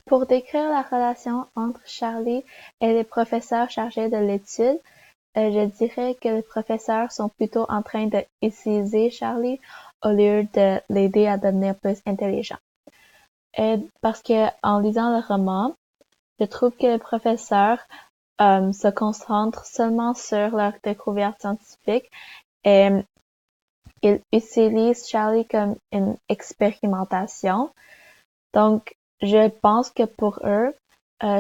Pour décrire la relation entre Charlie et les professeurs chargés de l'étude, je dirais que les professeurs sont plutôt en train d'utiliser Charlie au lieu de l'aider à devenir plus intelligent. Et parce que en lisant le roman, je trouve que les professeurs se concentrent seulement sur leurs découvertes scientifiques et ils utilisent Charlie comme une expérimentation. Donc, je pense que pour eux,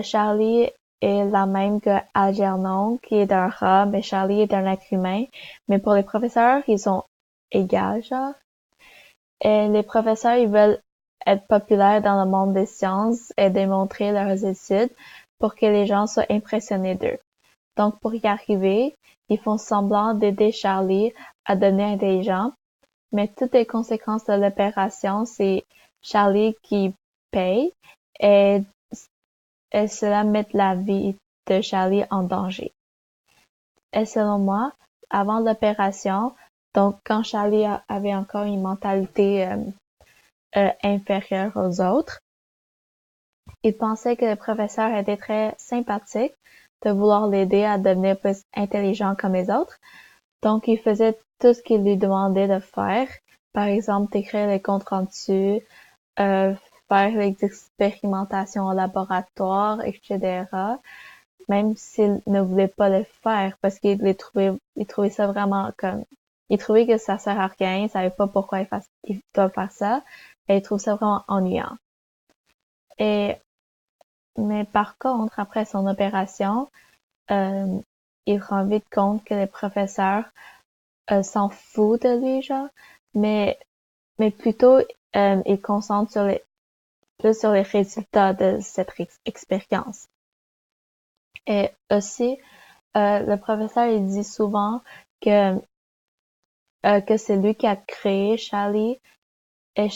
Charlie est la même que Algernon, qui est d'un rat, mais Charlie est d'un être humain. Mais pour les professeurs, ils sont égaux, genre. Et les professeurs, ils veulent être populaires dans le monde des sciences et démontrer leurs études pour que les gens soient impressionnés d'eux. Donc, pour y arriver, ils font semblant d'aider Charlie à devenir intelligent, mais toutes les conséquences de l'opération, c'est Charlie qui paye et cela met la vie de Charlie en danger. Et selon moi, avant l'opération, donc quand Charlie avait encore une mentalité inférieure aux autres, il pensait que le professeur était très sympathique de vouloir l'aider à devenir plus intelligent comme les autres. Donc, il faisait tout ce qu'il lui demandait de faire. Par exemple, d'écrire les comptes rendus, faire les expérimentations au laboratoire, etc. Même s'il ne voulait pas le faire parce qu'il trouvait ça vraiment comme, il trouvait que ça sert à rien, il savait pas pourquoi il doit faire ça, et il trouve ça vraiment ennuyant. Mais par contre, après son opération, euh, il rend vite compte que les professeurs s'en foutent de lui, genre, mais, mais plutôt, il concentre plus sur les résultats de cette expérience. Et aussi, le professeur, il dit souvent que c'est lui qui a créé Charlie et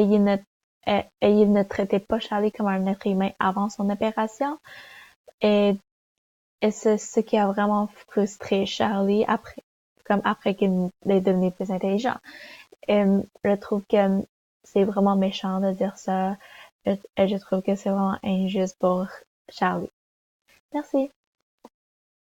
il ne traitait pas Charlie comme un être humain avant son opération. Et, et c'est ce qui a vraiment frustré Charlie après qu'il est devenu plus intelligent. Et je trouve que c'est vraiment méchant de dire ça. Et je trouve que c'est vraiment injuste pour Charlie. Merci.